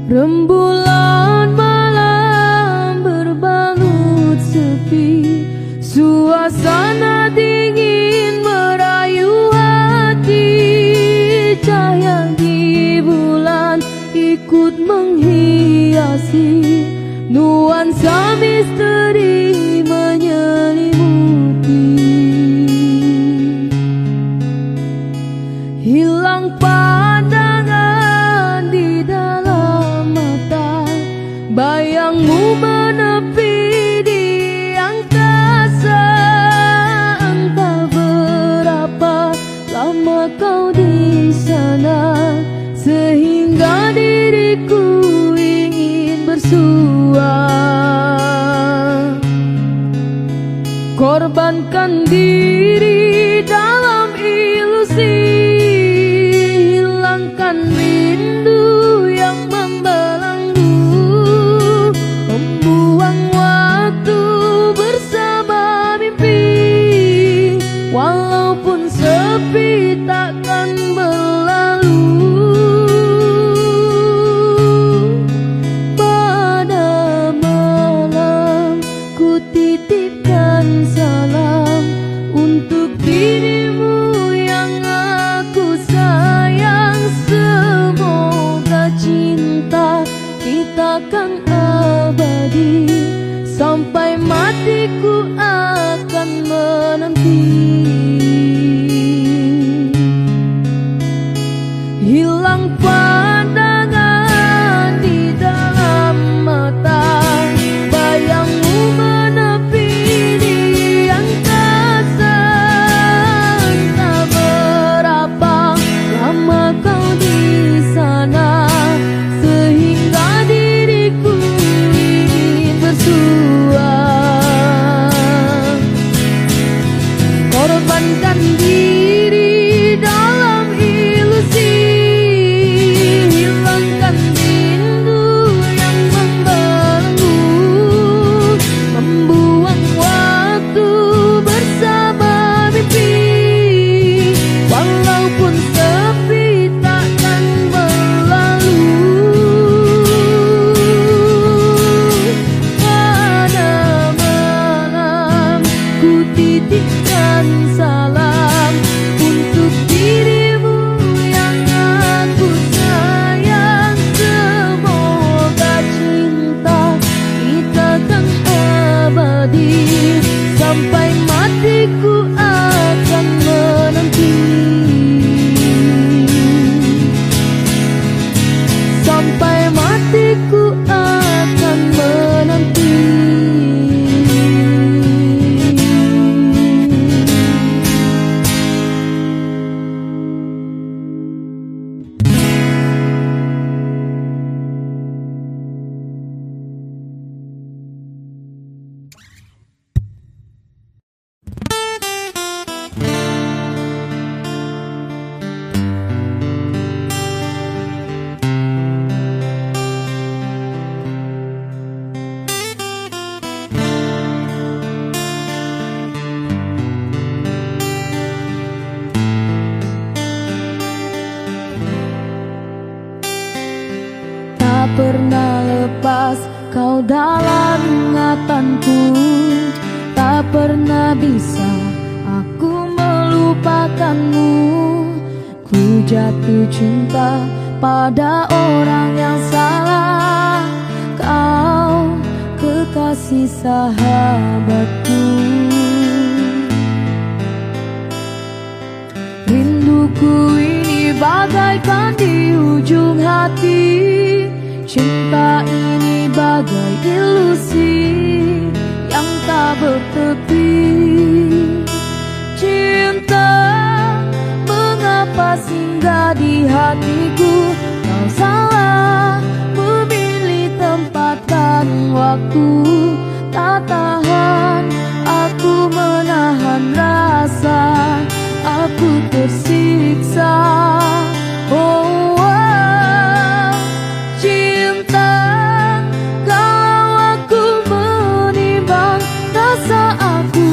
Rembulan malam berbalut sepi, suasana dingin merayu hati. Cahaya di bulan ikut menghiasi, nuansa misteri menyelimuti. Hilang pandangan di dalam mata, bayangmu menepi di angkasa. Entah berapa lama kau di sana, sehingga diriku ingin bersua. Korbankan diri dalam ilusi, hilangkan rindu yang membelenggu, membuang waktu bersama mimpi. Walaupun sepi takkan berlalu. Pada malam ku titipkan salam untuk dirimu yang aku sayang. Semoga cinta kita kan abadi, sampai matiku akan menanti. Hilang pandangan di dalam mata, bayangmu menepi di angkasa. Entah berapa lama kau di sana, sehingga diriku ingin bersua. Korbankan diri dalam ilusi, hilangkan rindu yang membelenggu, membuang waktu bersama mimpi. Walaupun sepi takkan berlalu. Pada malam ku titipkan salam untuk dirimu yang aku sayang. Semoga cinta kita kan abadi, sampai matiku akan menanti. Sampai matiku akan menanti. Tak pernah lepas kau dalam ingatanku, tak pernah bisa aku melupakanmu. Ku jatuh cinta pada orang yang salah, kau kekasih sahabatku. Rinduku ini bagaikan di ujung hati, cinta ini bagai ilusi yang tak bertepi. Cinta, mengapa singgah di hatiku? Kau salah memilih tempat dan waktu. Tak tahan aku menahan rasa, aku tersiksa. Oh, cinta, kalau aku menimbang rasa aku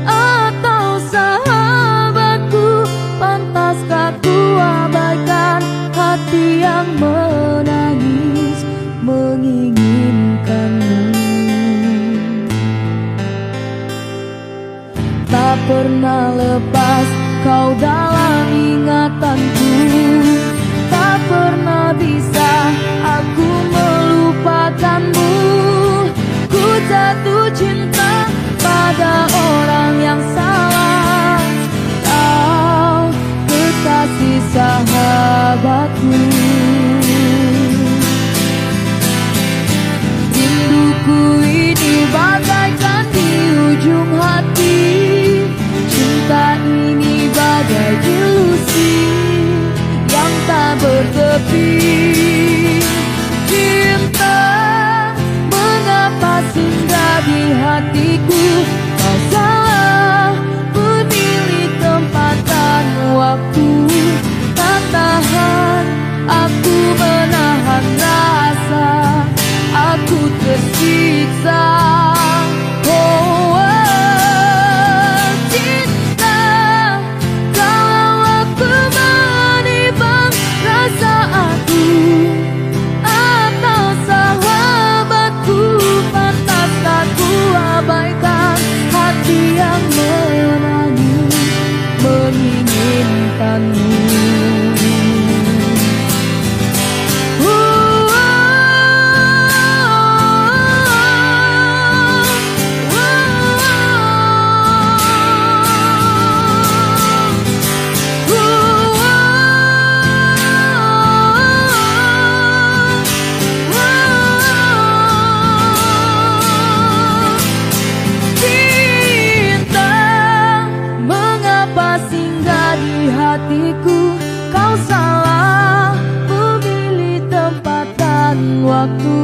atau sahabatku, pantaskah ku abaikan hati yang menangis? ingatanku. Tak pernah bisa aku melupakanmu. Ku jatuh cinta pada orang yang salah. Kau kekasih sahabatku. Rinduku ini bagaikan di ujung hati. Cinta ini bagai ilusi yang tak bertepi. Cinta, mengapa singgah di hatiku? Kau salah memilih tempat dan waktu. Tak tahan aku menahan rasa, aku tersiksa. Waktu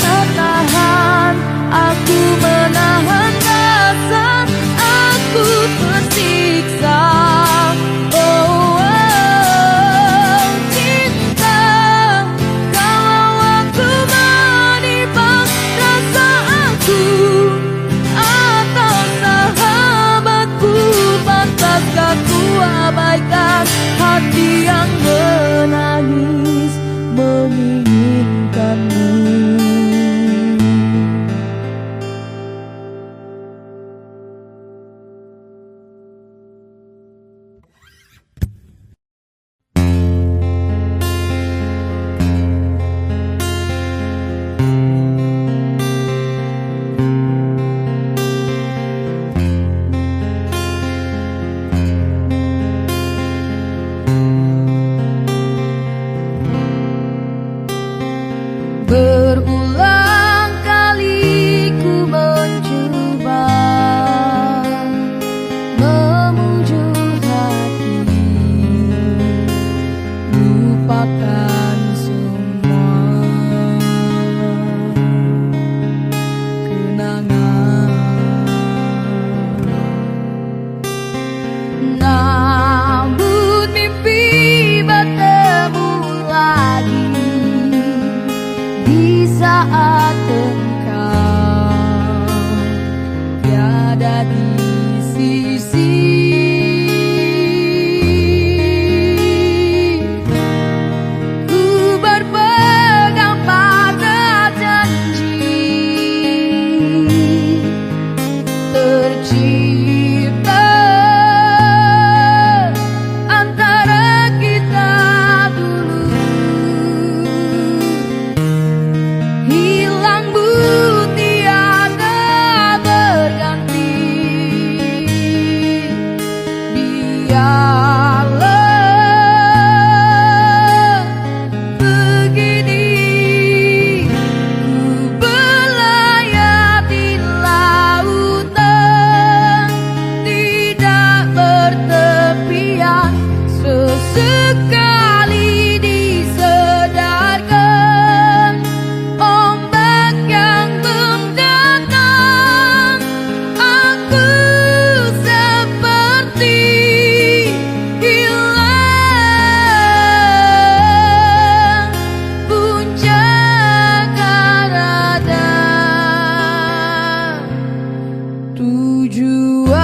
tak tahan aku menahan rasa, aku tersiksa. Cinta, kalau aku menimbang rasa aku atau sahabatku, pantaskah ku abaikan hati yang menangis menginginkanmu? Berulang kali ku mencoba memujuk hati, lupakan semua kenangan. Namun mimpi bertemu lagi di saat engkau tiada di sisi. Ku berpegang pada janji tercipta antara kita dulu. Hilang bukti tiada berganti. Biarlah begini ku berlayar di lautan tidak bertepian. Sesekali disedarkan ombak yang mendatang. Aku seperti hilang puncak rada tujuan.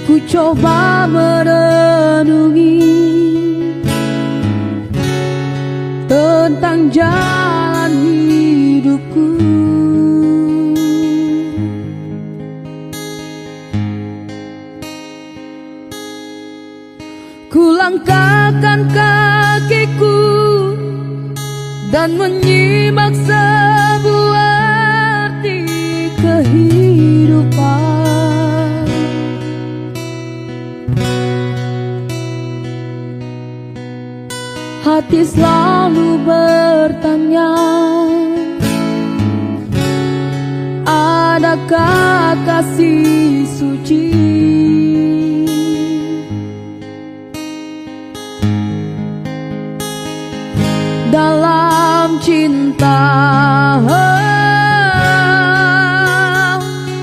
Ku coba merenungi tentang jalan hidupku. Ku langkahkan kakiku dan menyimak sebuah arti kehidupan. Hati selalu bertanya, adakah kasih suci dalam cinta?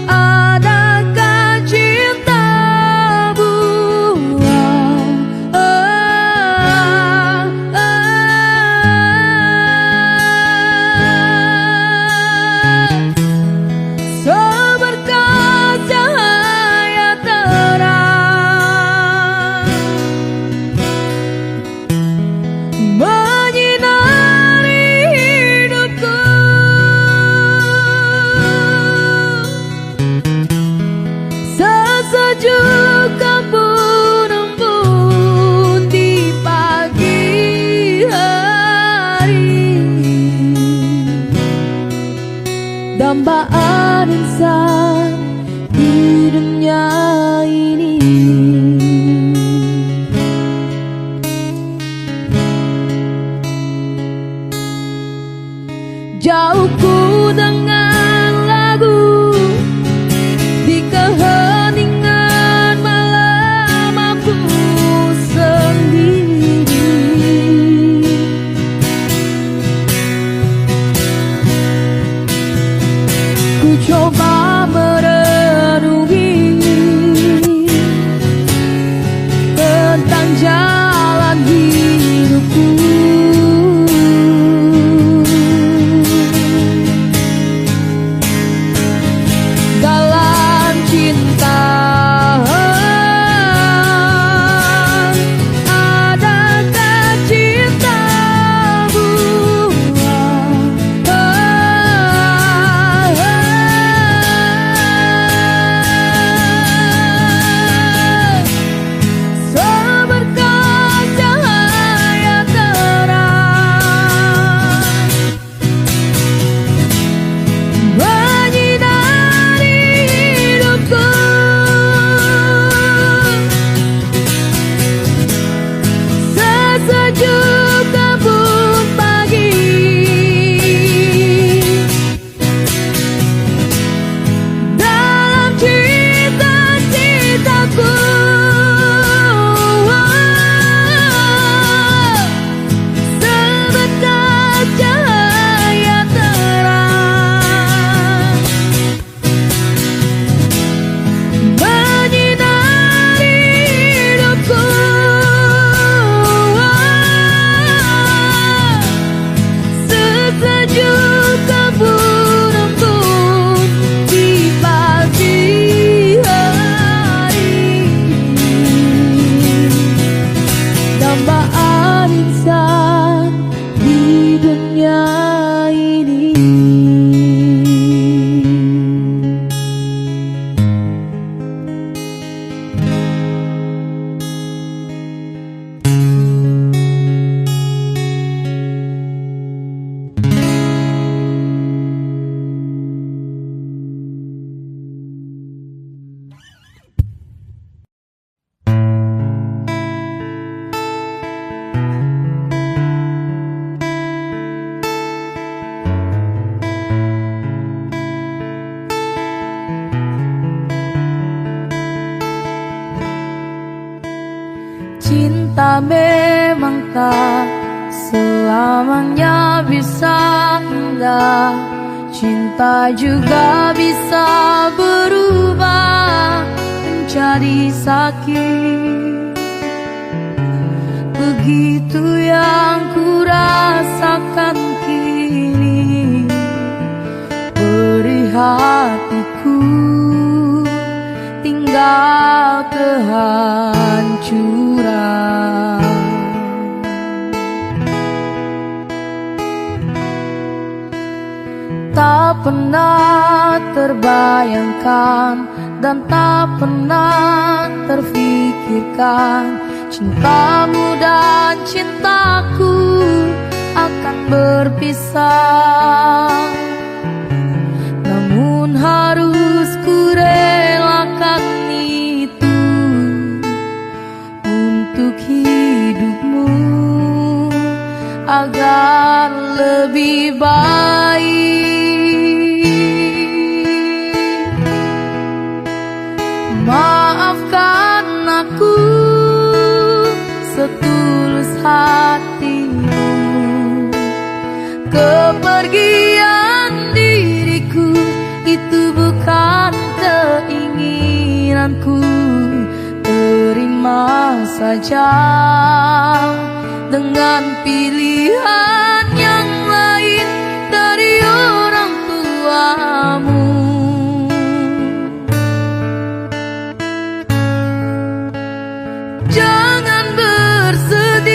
Adakah cinta buang? Seberkas cahaya terang sejuk kabut embun di pagi hari, dambaan insan di dunia ini. Jauh ku dengan lagu di keheningan malam aku sendiri. Ku coba merenungi tentang jalan hidupku. Dalam cinta, adakah cinta buang? Seberkas cahaya terang menyinari hidupku. Sesejuk kabut pagi dalam cita-citaku. Seberkas cahaya terang menyinari hidupku. Sesejuk kabut embun di pagi hari, dambaan insan di dunia ini. Cinta memang tak selamanya bisa indah. Cinta juga bisa berubah menjadi sakit. Begitu yang ku rasakan kini. Beri hatiku tinggal tinggal kehancuran. Tak pernah terbayangkan dan tak pernah terfikirkan cintamu dan cintaku akan berpisah. Namun harus ku relakan itu untuk hidupmu agar lebih baik. Maafkan aku setulus hatimu, kepergian diriku itu bukan keinginanku. Terima saja dengan pilihan yang lain dari orang tuamu. Jangan bersedih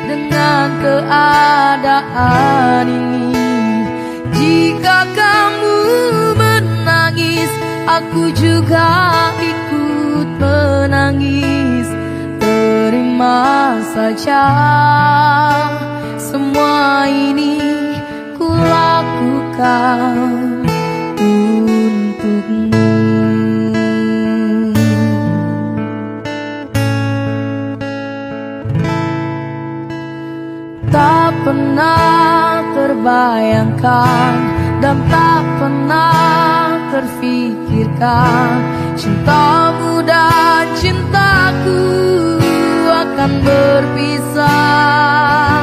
dengan keadaan ini. Jika kamu menangis, aku juga ikut menangis. Terima saja semua ini ku lakukan untukmu. Tak pernah terbayangkan dan tak pernah terfikirkan cintamu dan cintaku akan berpisah.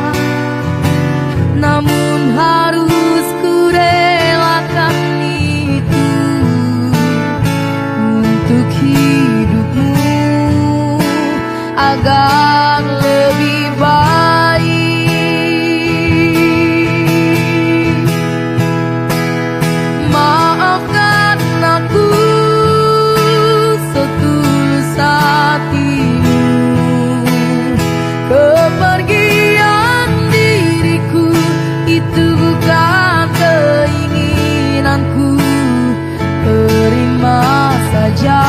Namun harus ku relakan itu untuk hidupmu agar lebih baik. Maafkan aku setulus hatimu, kepergian diriku itu bukan keinginanku. Terima saja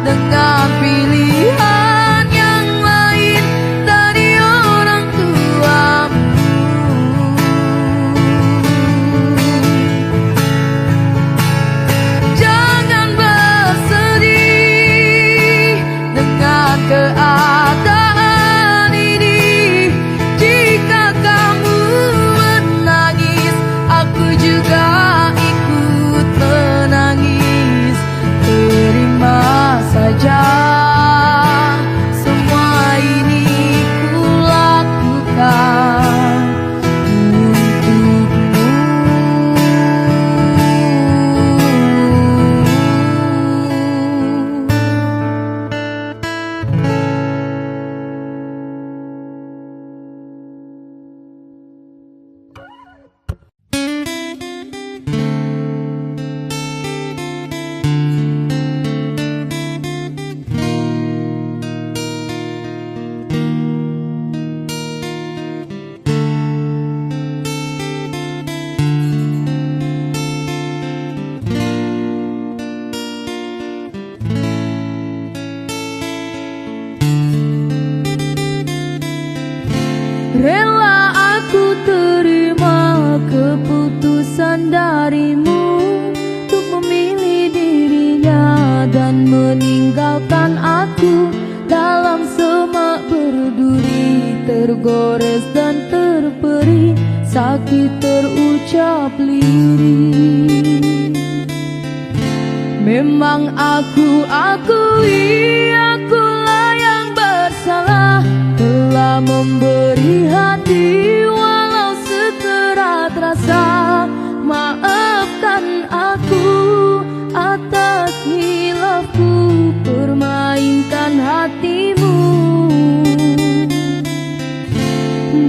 dengan pilihan yang lain dari orang tuamu. Jangan bersedih dengan keadaan ini. Jika kamu menangis, aku juga ikut menangis. Terima saja semua ini ku lakukan untukmu. Rela aku terima keputusan darimu untuk memilih dirinya dan meninggalkan aku dalam semak berduri, tergores dan terperi, sakit terucap lirih. Memang aku akui akulah yang bersalah, telah memberi hati walau sekerat rasa. Maafkan aku atas hilafku permainkan hatimu.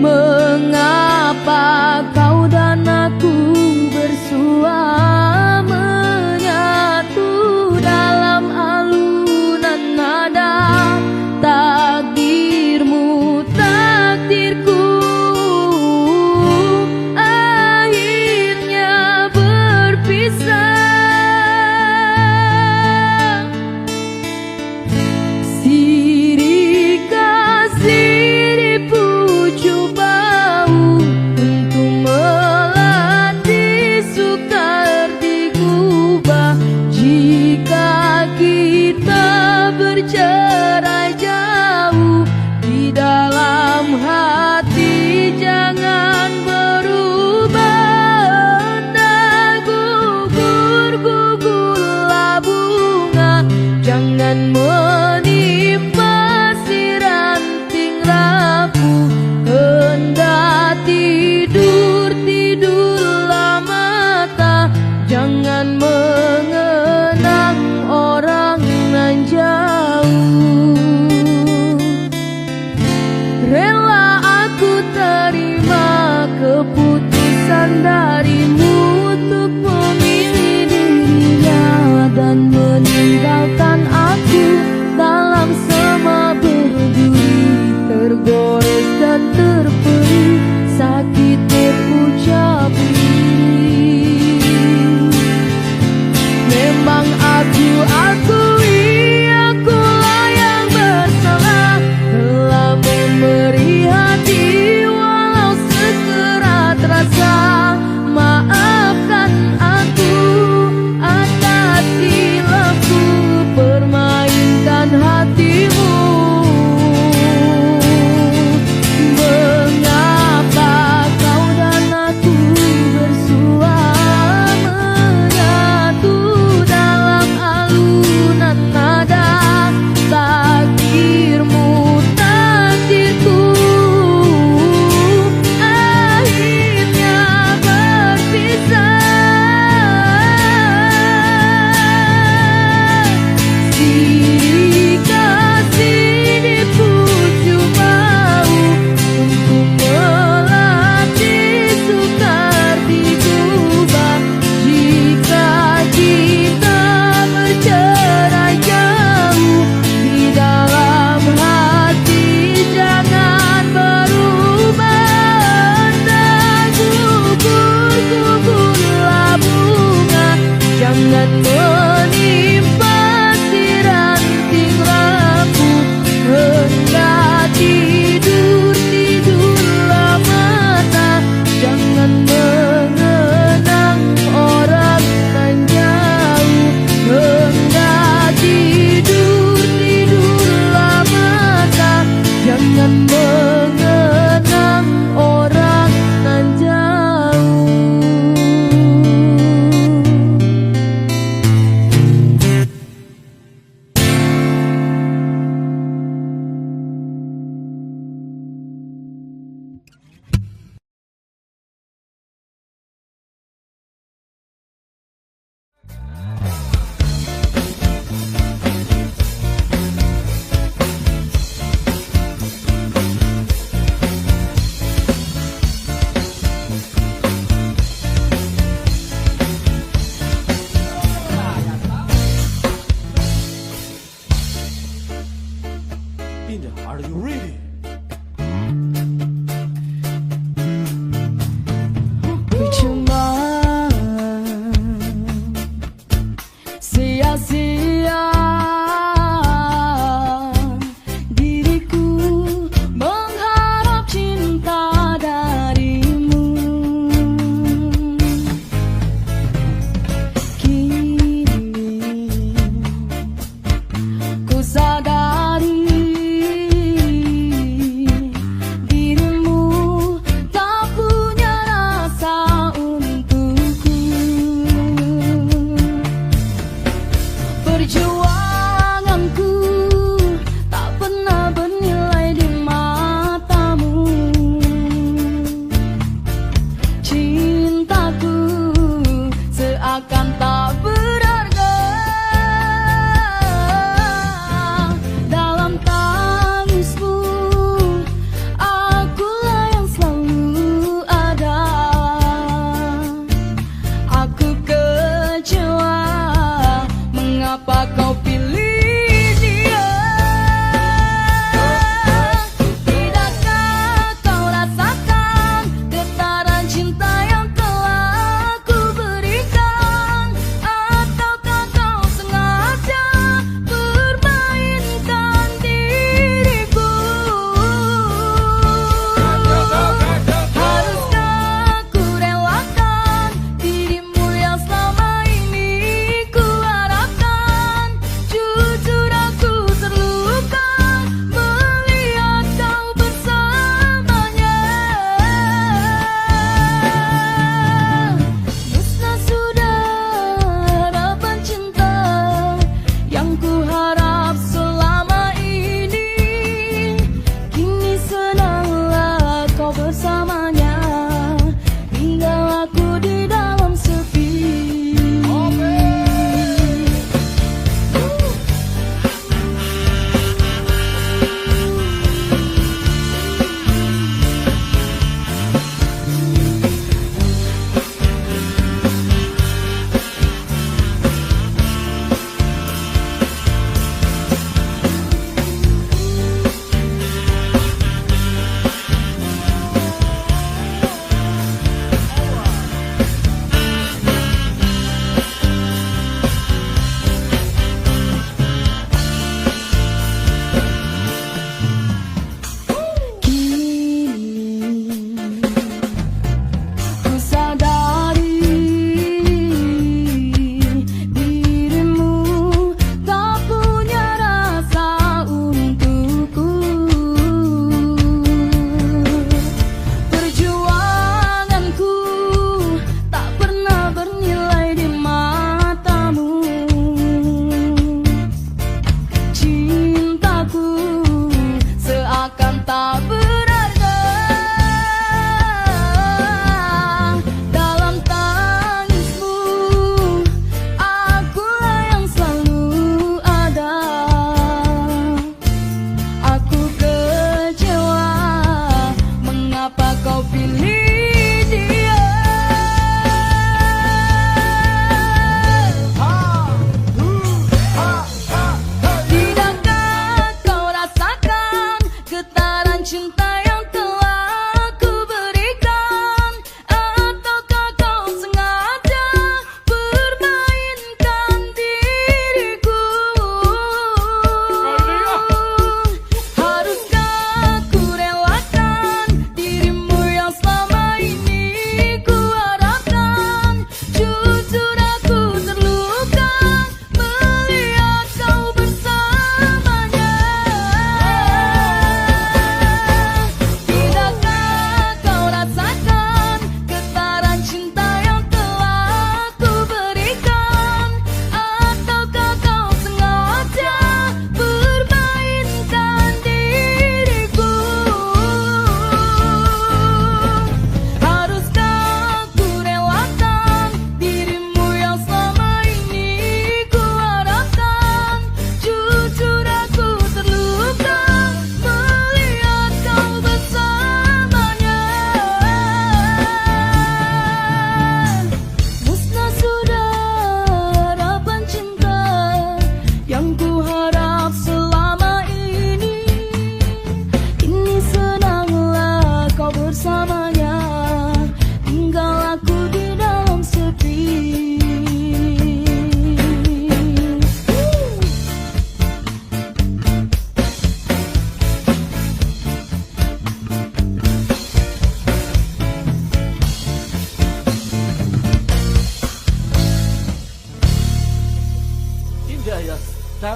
Mengapa kau dan aku bersua menyatu? jangan menimpa si ranting rapuh. Hendak tidur, tidurlah mata, jangan mengenang orang nan jauh. Rela aku terima keputusan darimu untuk memilih dirinya dan meninggalkan aku dalam sema berduri, tergores dan terperi, sakit terucap. Memang aku akui akulah yang bersalah, telah memberi hati walau sekerat rasa. Maafkan aku atas hilafku permainkan hatimu. Mengapa kau dan aku bersua menyatu dalam alunan nada? Takdirmu takdirku, akhirnya berpisah. Si kasih dipuju mau untuk melatih sukar digubah. Jika kita bercerai jauh, di dalam hati jangan berubah. Dan gugur-gugurlah bunga, jangan menimpa si ranting rapuh. Hendak tidur, tidurlah mata, jangan mengenang orang nan jauh. Hendak tidur, tidurlah mata, jangan mengenang orang nan jauh. Indah, are you ready? Percuma sia-sia diriku mengharap cinta darimu. Kini ku sadari dirimu tak punya rasa untukku. Perjuanganku tak pernah bernilai di matamu. Cintaku seakan tak berharga dalam tangismu. Akulah yang selalu ada. Aku kecewa, mengapa kau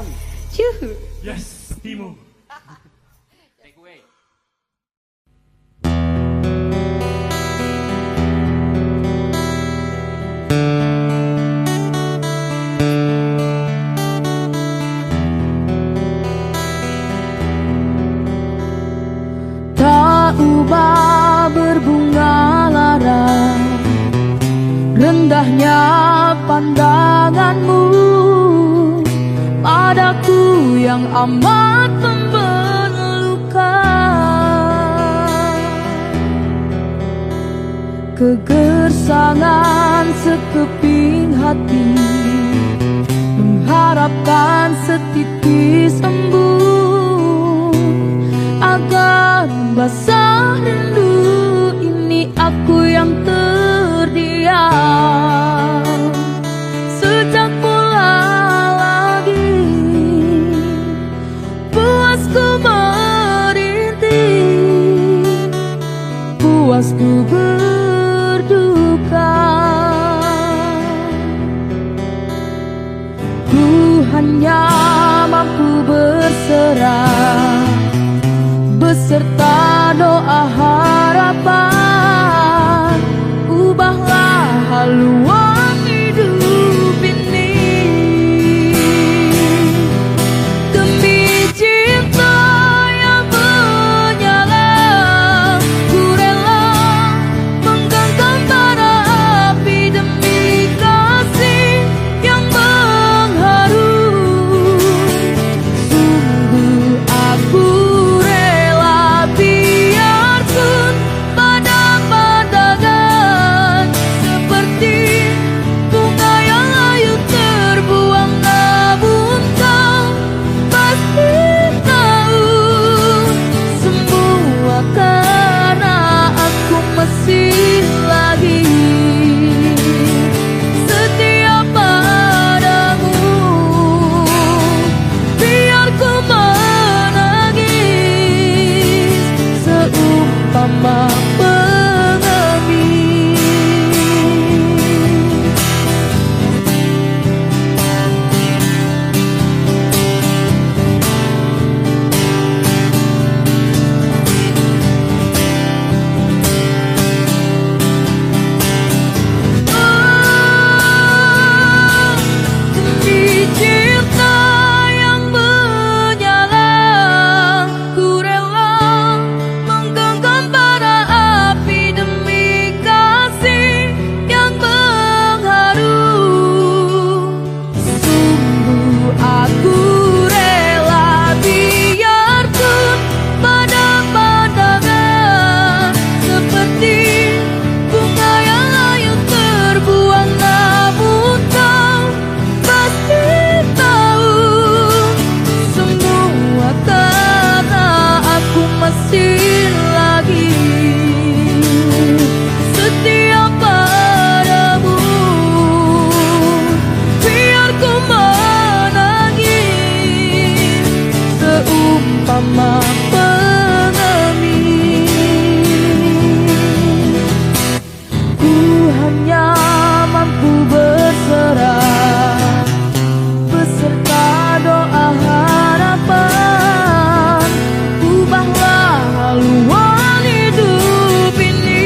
kami. Yuhu. Yes, Timo. Take away. Tak ubah berbunga lara, rendahnya pandanganmu padaku yang amat membelukan. Kegersangan sekeping hati mengharapkan setitis embun agar basah rindu ini aku yang terdiam. Sejak mula lagi puasku merintih, puasku berduka. Ku hanya mampu berserah beserta doa harapan, ubahlah haluan hidup ini demi cinta yang menyala. Ku rela menggenggam bara api demi kasih yang mengharu. Sungguh aku biarpun pada pandangan seperti bunga yang layu terbuang, namun kau pasti tahu semua karena aku masih lagi setia padamu. Biar ku seumpama pengemis. Demi cinta yang menyala, ku rela menggenggam bara api demi kasih yang mengharu. Sungguh aku rela biarpun pada pandangan seperti bunga yang layu terbuang, namun kau pasti tahu semua karena aku masih lagi setia padamu. Biar ku menangis seumpama pengemis. Ku hanya mampu berserah beserta doa harapan, ubahlah haluan hidup ini.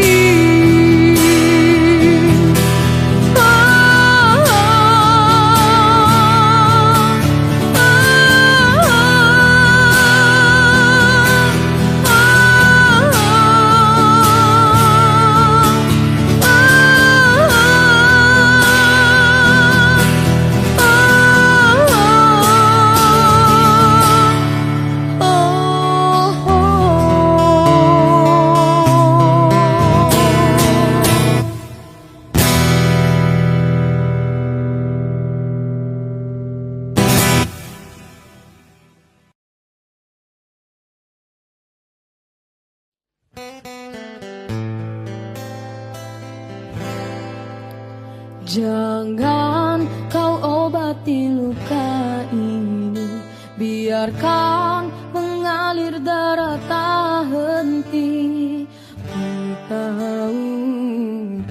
Jangan kau obati luka ini, biarkan mengalir darah tak henti. Ku tahu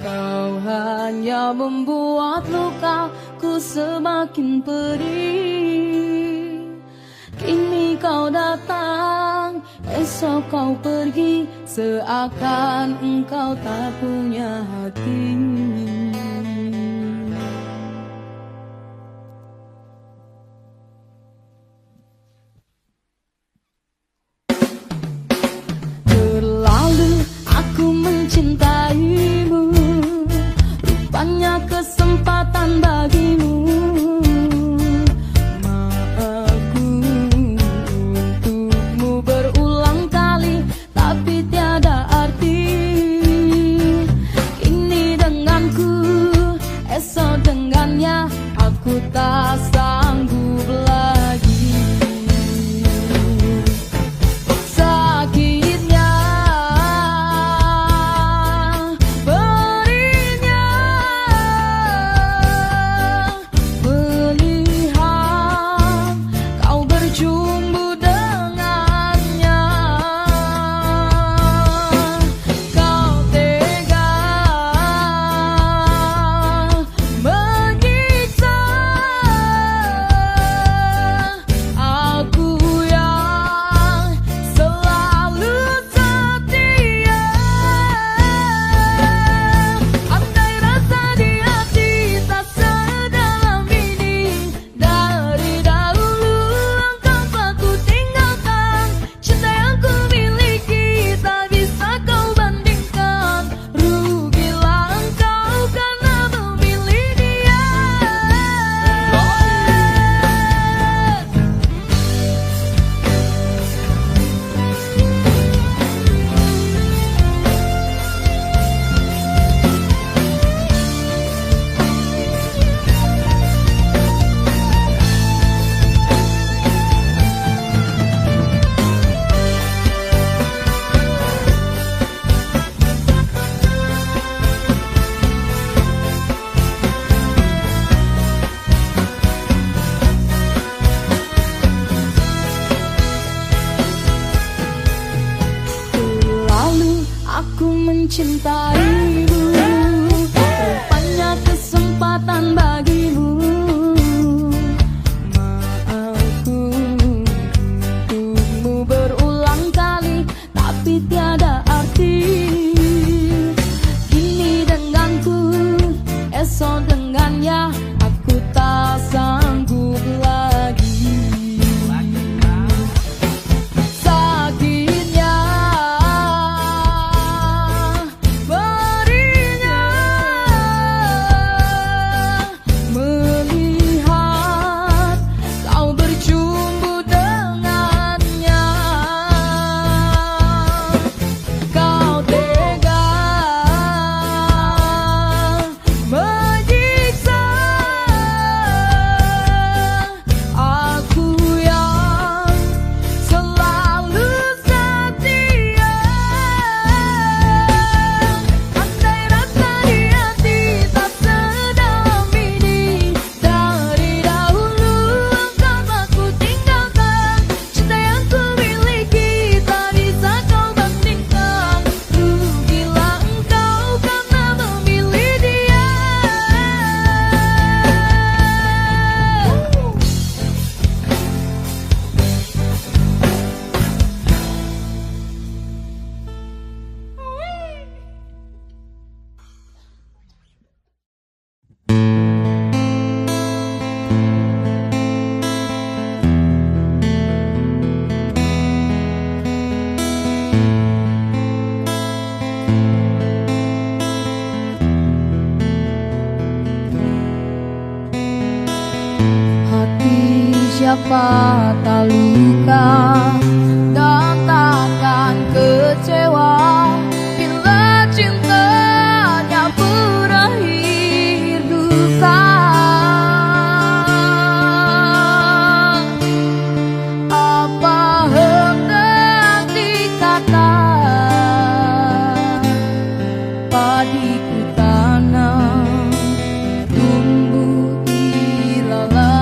kau hanya membuat lukaku semakin pedih. esok kau pergi, seakan engkau tak punya hati. Terlalu aku mencintaimu, rupanya kesempatan bagimu. Maafku untukmu berulang kali, tapi tiada arti. Kini denganku, esok dengannya, aku tak sanggup lagi. Sakitnya, perihnya, melihat kau berjumpa dengannya. Kau tega menyiksa aku yang selalu setia. Andai rasa di hati tak sedalam ini, dari dahulu engkau aku tinggalkan. Cinta yang ku miliki tak bisa kau bandingkan. Rugilah engkau karena memilih dia. Terlalu aku mencintaimu, rupanya kesempatan bagimu. Maafku untukmu berulang kali, tapi tiada arti. Kini denganku, esok dengannya, aku tak sanggup lagi. Sakitnya, perihnya, melihat kau berjumpa dengannya. Kau tega menyiksa aku yang selalu setia. Andai rasa di hati tak sedalam ini, dari dahulu engkau aku tinggalkan. Cinta yang ku miliki tak bisa kau bandingkan. Rugilah engkau karena memilih dia. Hati siapa tak luka dan takkan kecewa bila cintanya berakhir duka. Apa hendak dikatakan, padiku tanam tumbuh ilalang.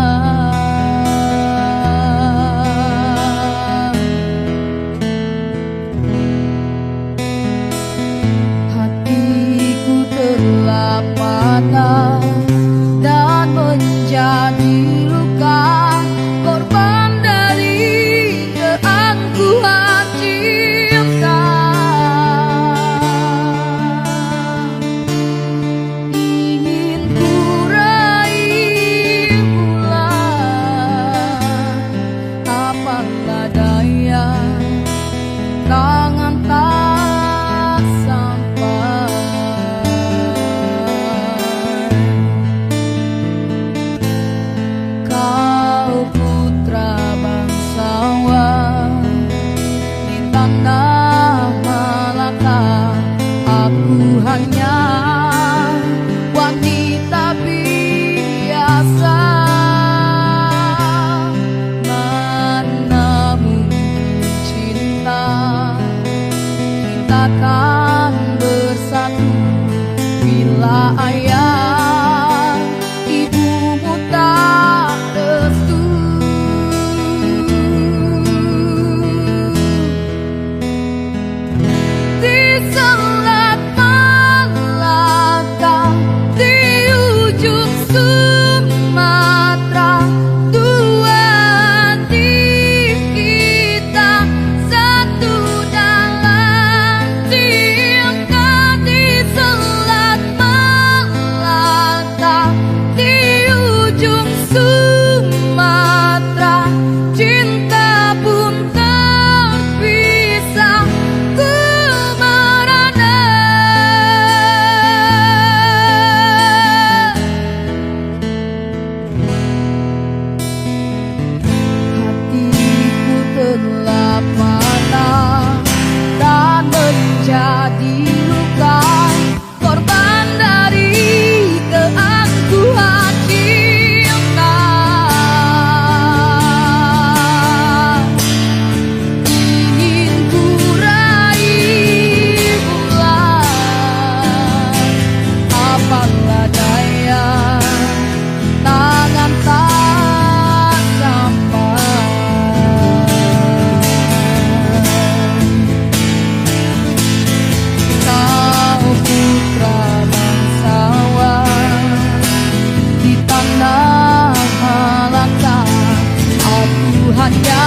hanya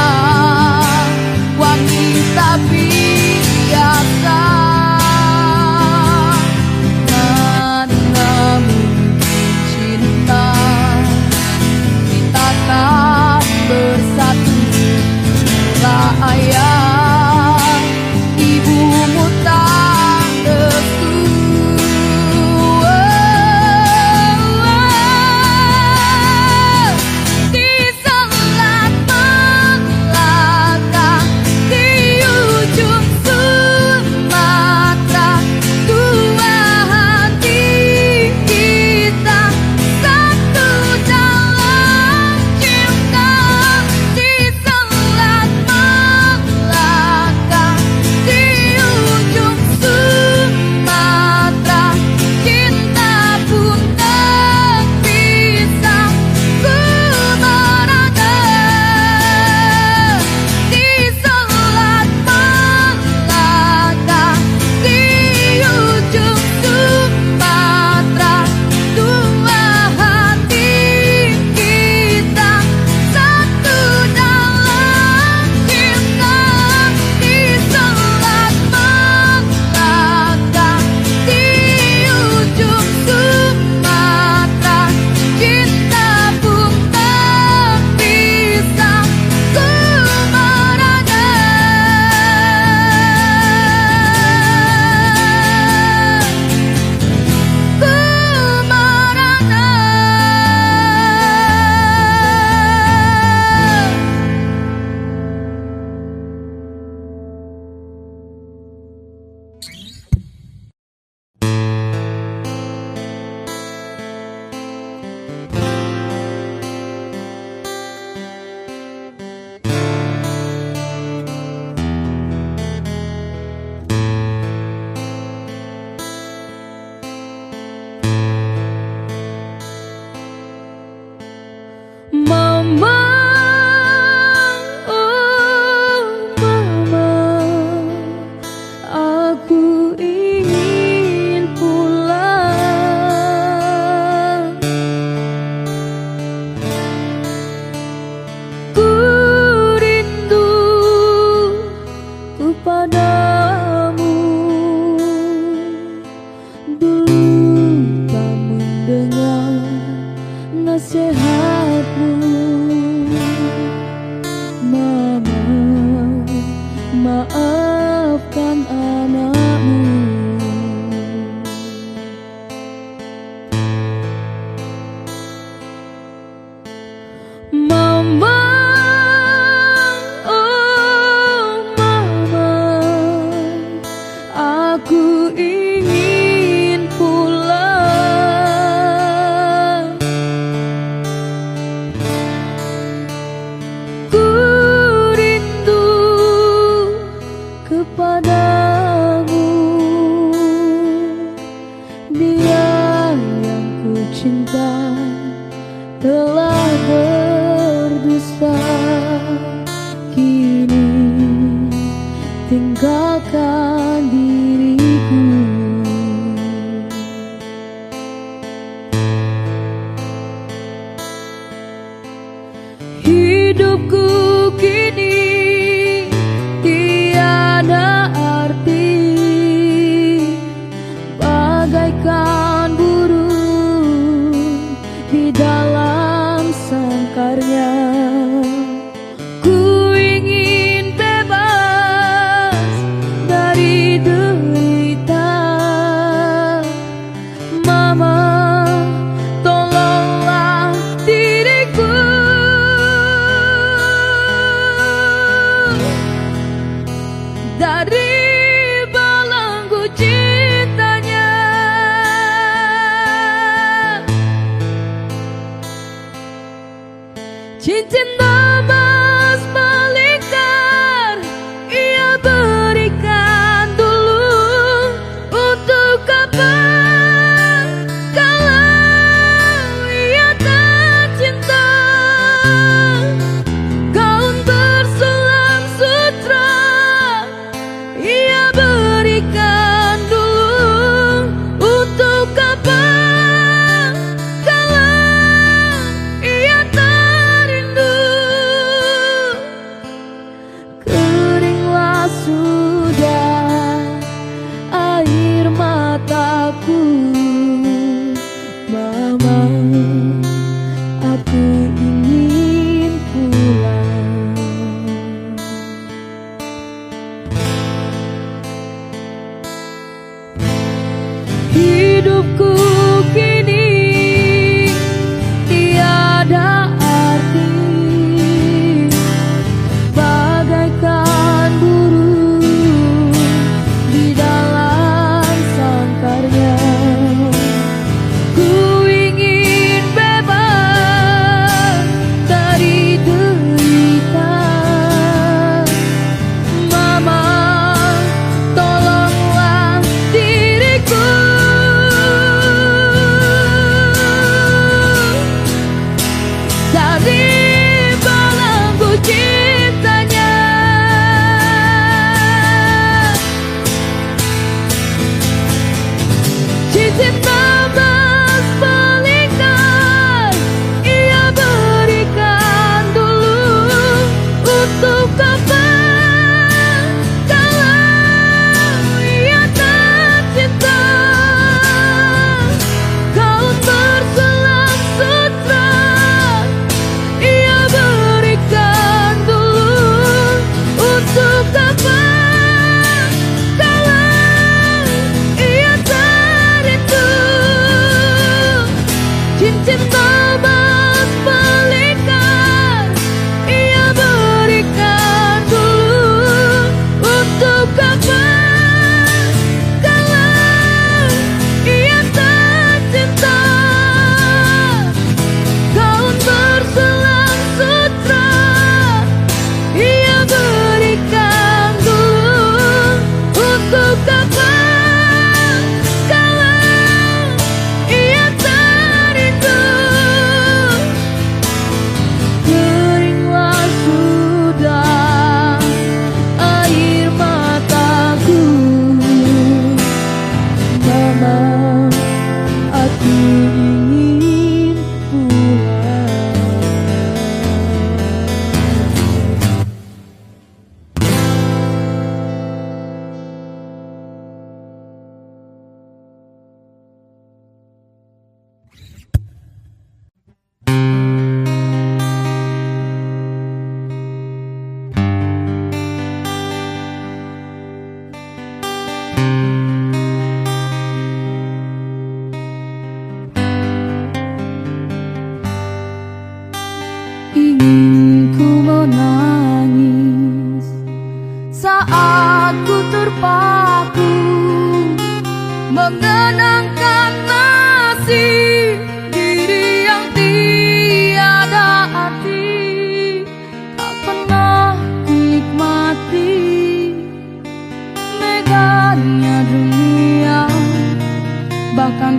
wanita biasa. Mana mungkin cinta kita akan bersatu bila ayah ibumu tak restu. Di selat Melaka, di ujung Sumatera, dua hati kita satu dalam cinta. Di selat Melaka, di ujung Sumatera, cinta pun terpisah. Ku merana di selat Melaka, di ujung Sumatera, dua hati kita satu dalam cinta. Di selat Melaka, di ujung Sumatera, cinta pun terpisah. Ku merana, ku merana. Mama, oh mama, aku ingin pulang. Ku rindu kepadamu. Dulu tak mendengar nasihatmu, Mama, maafkan anakmu. Mama, oh mama, aku ingin pulang. Ku rindu kepadamu. Dia yang ku cinta telah berdusta, kini tinggalkan diriku. Hidupku kini tiada arti, bagaikan burung di dalam sangkarnya. Ku ingin bebas dari derita. Mama, tolonglah diriku.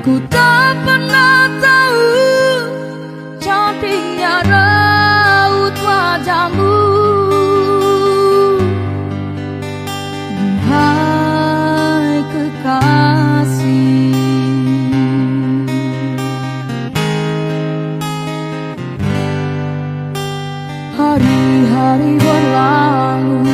Ku tak pernah tahu cantiknya raut wajahmu. Hai kekasih, hari-hari berlalu,